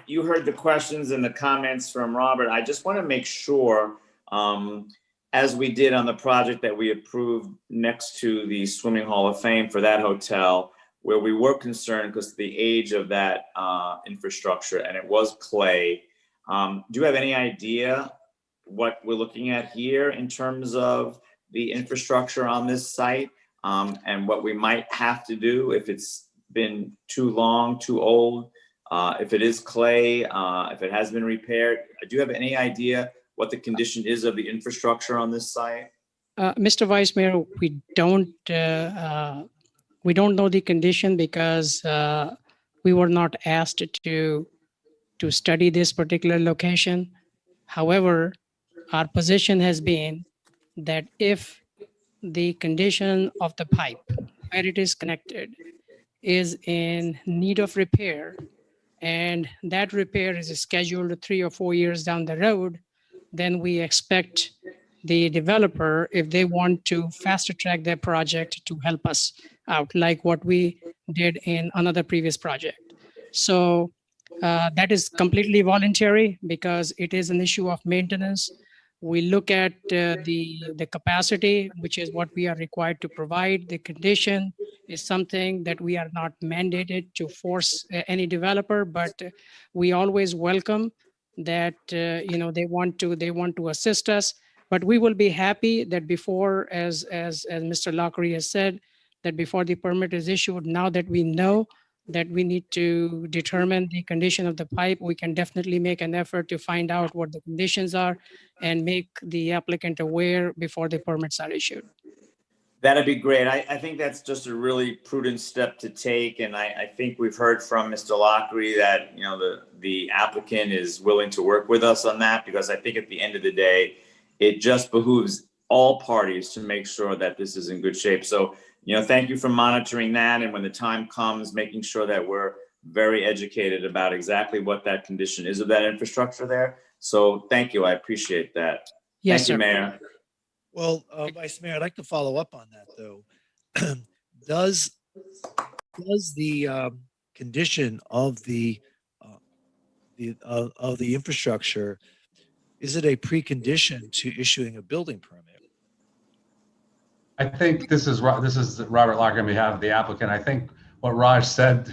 Speaker 4: you heard the questions and the comments from Robert. I just want to make sure, as we did on the project that we approved next to the Swimming Hall of Fame for that hotel, where we were concerned because of the age of that infrastructure and it was clay. Do you have any idea what we're looking at here in terms of the infrastructure on this site, and what we might have to do if it's been too long, too old, if it is clay, if it has been repaired? Do you have any idea what the condition is of the infrastructure on this site?
Speaker 14: Mr. Vice Mayor, we don't know the condition because we were not asked to study this particular location. However, our position has been that if the condition of the pipe where it is connected is in need of repair, and that repair is scheduled 3 or 4 years down the road, then we expect the developer, if they want to faster track their project, to help us out, like what we did in another previous project. So that is completely voluntary because it is an issue of maintenance. We look at the capacity, which is what we are required to provide. The condition is something that we are not mandated to force any developer, but we always welcome that they want to assist us. But we will be happy that before, as Mr. Lockery has said, that before the permit is issued, now that we know that we need to determine the condition of the pipe, we can definitely make an effort to find out what the conditions are and make the applicant aware before the permits are issued.
Speaker 4: That'd be great. I think that's just a really prudent step to take. And I think we've heard from Mr. Lockery that, the applicant is willing to work with us on that, because I think at the end of the day, it just behooves all parties to make sure that this is in good shape. So, thank you for monitoring that. And when the time comes, making sure that we're very educated about exactly what that condition is of that infrastructure there. So thank you. I appreciate that.
Speaker 14: Yes,
Speaker 4: thank you,
Speaker 14: sir.
Speaker 4: Mayor.
Speaker 1: Well, Vice Mayor, I'd like to follow up on that, though. Does the condition of the infrastructure, is it a precondition to issuing a building permit?
Speaker 13: I think this is Robert Locker on behalf of the applicant. I think what Raj said,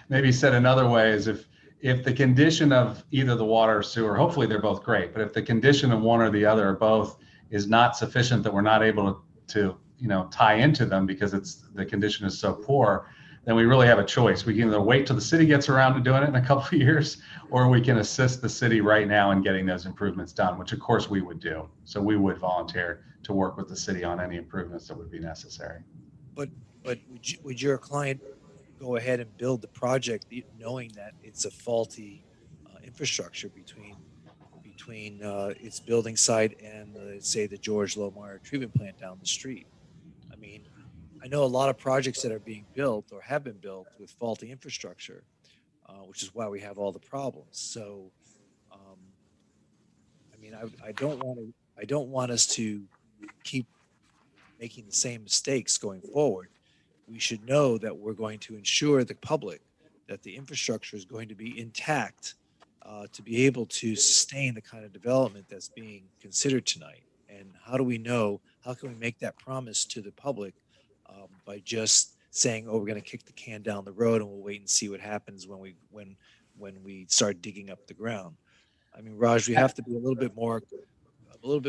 Speaker 13: maybe said another way, is if the condition of either the water or sewer, hopefully they're both great, but if the condition of one or the other or both is not sufficient, that we're not able to tie into them because the condition is so poor, then we really have a choice. We can either wait till the city gets around to doing it in a couple of years, or we can assist the city right now in getting those improvements done, which of course we would do. So we would volunteer to work with the city on any improvements that would be necessary.
Speaker 1: But would your client go ahead and build the project knowing that it's a faulty infrastructure between its building site and say the George Lohmeyer treatment plant down the street? I mean, I know a lot of projects that are being built or have been built with faulty infrastructure, which is why we have all the problems. So, I mean, I don't want us to keep making the same mistakes going forward. We should know that we're going to ensure the public that the infrastructure is going to be intact to be able to sustain the kind of development that's being considered tonight. And how do we know? How can we make that promise to the public by just saying, "Oh, we're going to kick the can down the road and we'll wait and see what happens when we start digging up the ground"? I mean, Raj, we have to be a little bit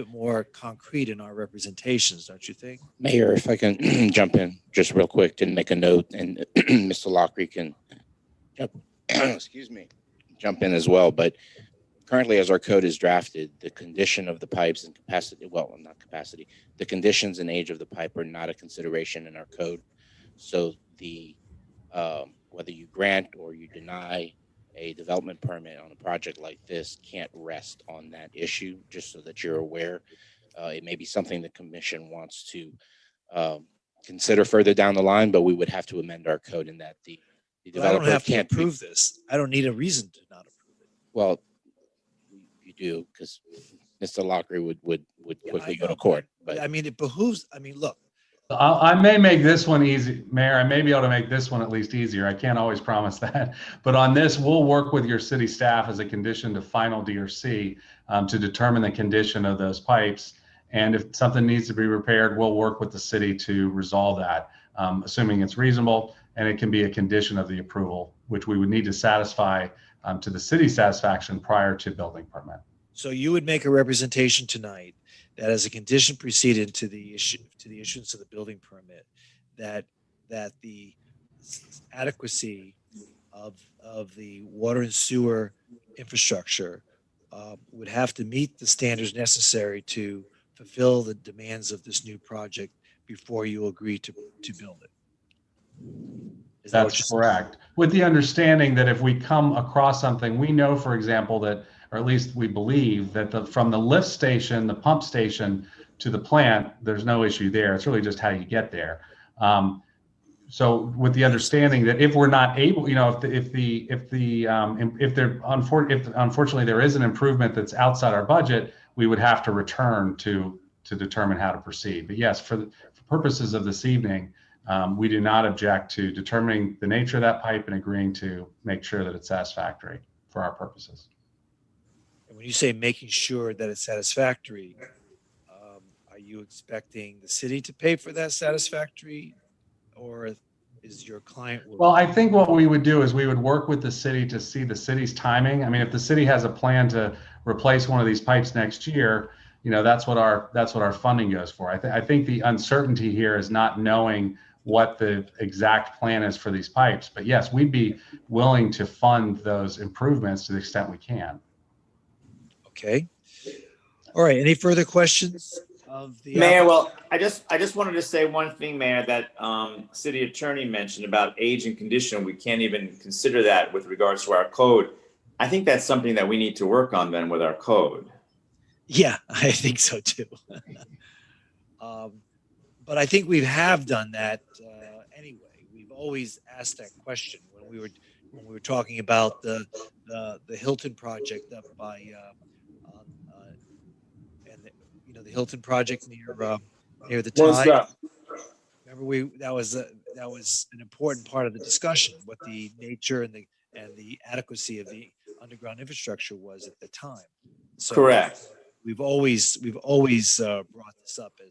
Speaker 1: more concrete in our representations, don't you think?
Speaker 15: Mayor, if I can jump in just real quick to make a note, and Mr. Lockery can jump in as well. But currently, as our code is drafted, the condition of the pipes and the conditions and age of the pipe are not a consideration in our code. So whether you grant or you deny a development permit on a project like this can't rest on that issue, just so that you're aware. It may be something the commission wants to consider further down the line, but we would have to amend our code in that the developer
Speaker 1: I don't have to
Speaker 15: can't
Speaker 1: approve this. I don't need a reason to not approve it.
Speaker 15: Well, you do, because Mr. Lockery would quickly go to court. But
Speaker 1: I mean, it behooves. I mean, look.
Speaker 13: I may make this one easy, Mayor. I may be able to make this one at least easier. I can't always promise that. But on this, we'll work with your city staff as a condition to final DRC to determine the condition of those pipes. And if something needs to be repaired, we'll work with the city to resolve that, assuming it's reasonable. And it can be a condition of the approval, which we would need to satisfy to the city's satisfaction prior to building permit.
Speaker 1: So you would make a representation tonight that as a condition preceded to the issuance of the building permit, that the adequacy of the water and sewer infrastructure would have to meet the standards necessary to fulfill the demands of this new project before you agree to build it. Is that what
Speaker 13: That's
Speaker 1: you're saying?
Speaker 13: correct. With the understanding that if we come across something, we know, for example, that, or at least we believe that from the lift station, the pump station to the plant, there's no issue there. It's really just how you get there. So with the understanding that if we're not able, unfortunately there is an improvement that's outside our budget, we would have to return to determine how to proceed. But yes, for purposes of this evening, we do not object to determining the nature of that pipe and agreeing to make sure that it's satisfactory for our purposes.
Speaker 1: And when you say making sure that it's satisfactory, are you expecting the city to pay for that satisfactory, or is your client?
Speaker 13: Well, I think what we would do is we would work with the city to see the city's timing. I mean, if the city has a plan to replace one of these pipes next year, that's what our funding goes for. I think the uncertainty here is not knowing what the exact plan is for these pipes. But yes, we'd be willing to fund those improvements to the extent we can.
Speaker 1: Okay. All right. Any further questions of the
Speaker 4: Mayor?
Speaker 1: applicant?
Speaker 4: Well, I just wanted to say one thing, Mayor, that city attorney mentioned about age and condition. We can't even consider that with regards to our code. I think that's something that we need to work on then with our code.
Speaker 1: Yeah, I think so too. But I think we have done that anyway. We've always asked that question when we were talking about the Hilton project up by and the Hilton project near the tide. Remember, that was an important part of the discussion, what the nature and the adequacy of the underground infrastructure was at the time. So
Speaker 4: correct.
Speaker 1: We've always brought this up as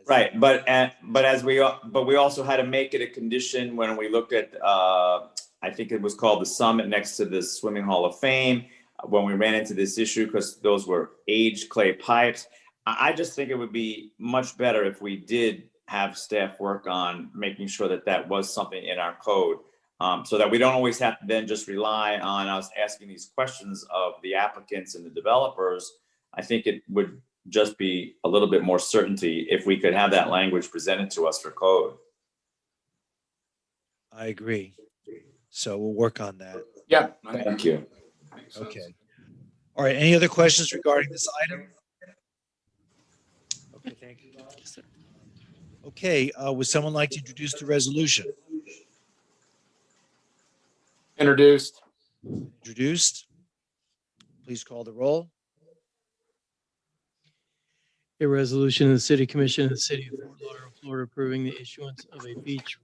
Speaker 4: right, but we also had to make it a condition when we looked at I think it was called the Summit next to the Swimming Hall of Fame when we ran into this issue because those were aged clay pipes. I just think it would be much better if we did have staff work on making sure that was something in our code, so that we don't always have to then just rely on us asking these questions of the applicants and the developers. I think it would just be a little bit more certainty if we could have that language presented to us for code.
Speaker 1: I agree. So we'll work on that.
Speaker 4: Yeah. Thank you.
Speaker 1: Okay. All right. Any other questions regarding this item? Okay. Thank you. Okay. Would someone like to introduce the resolution?
Speaker 6: Introduced.
Speaker 1: Introduced. Please call the roll.
Speaker 2: A resolution of the City Commission of the City of Fort Lauderdale, Florida, approving the issuance of a beach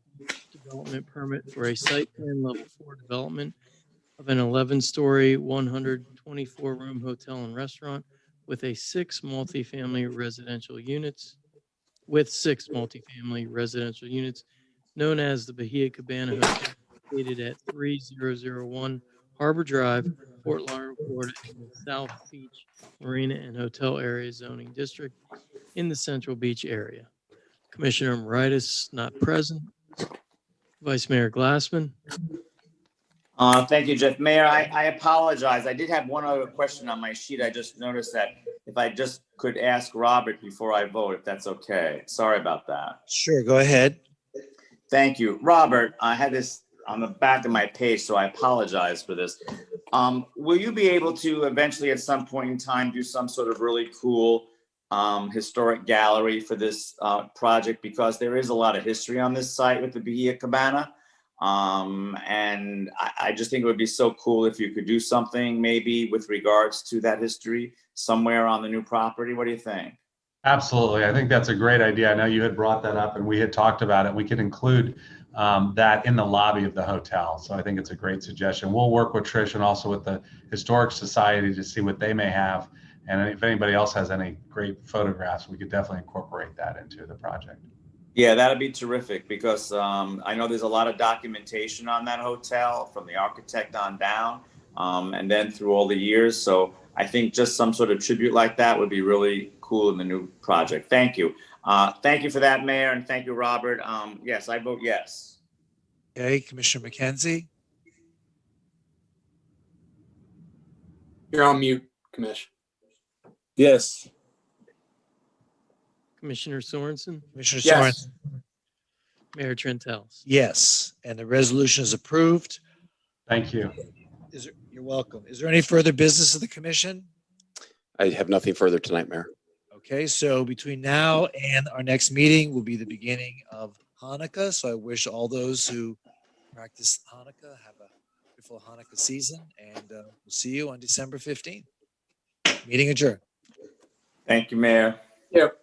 Speaker 2: development permit for a site plan level 4 development of an 11-story, 124-room hotel and restaurant with 6 multifamily residential units, known as the Bahia Cabana Hotel, located at 3001 Harbor Drive, Fort Lauderdale, Florida, in the South Beach Marina and Hotel Area Zoning District in the Central Beach area. Commissioner Moritas not present. Vice Mayor Glassman.
Speaker 4: Thank you, Jeff. Mayor, I apologize. I did have one other question on my sheet. I just noticed that if I just could ask Robert before I vote, if that's okay. Sorry about that.
Speaker 1: Sure, go ahead.
Speaker 4: Thank you. Robert, I had this on the back of my page, so I apologize for this. Will you be able to eventually at some point in time do some sort of really cool historic gallery for this project? Because there is a lot of history on this site with the Bahia Cabana. And I just think it would be so cool if you could do something maybe with regards to that history somewhere on the new property. What do you think?
Speaker 13: Absolutely. I think that's a great idea. I know you had brought that up and we had talked about it. We could include that in the lobby of the hotel. So I think it's a great suggestion. We'll work with Trish and also with the Historic Society to see what they may have. And if anybody else has any great photographs, we could definitely incorporate that into the project.
Speaker 4: Yeah, that'd be terrific because I know there's a lot of documentation on that hotel from the architect on down and then through all the years. So I think just some sort of tribute like that would be really cool in the new project. Thank you. Thank you for that, Mayor, and thank you, Robert. Yes, I vote yes.
Speaker 1: Okay, Commissioner McKenzie,
Speaker 6: You're on mute, Commish.
Speaker 5: Yes.
Speaker 2: Commissioner Sorensen,
Speaker 1: Commissioner
Speaker 6: Yes.
Speaker 1: Sorensen.
Speaker 2: Mayor Trentals.
Speaker 1: Yes, and the resolution is approved.
Speaker 13: Thank you.
Speaker 1: You're welcome. Is there any further business of the commission?
Speaker 8: I have nothing further tonight, Mayor.
Speaker 1: Okay, so between now and our next meeting will be the beginning of Hanukkah. So I wish all those who practice Hanukkah have a beautiful Hanukkah season, and we'll see you on December 15th. Meeting adjourned.
Speaker 4: Thank you, Mayor.
Speaker 6: Yep.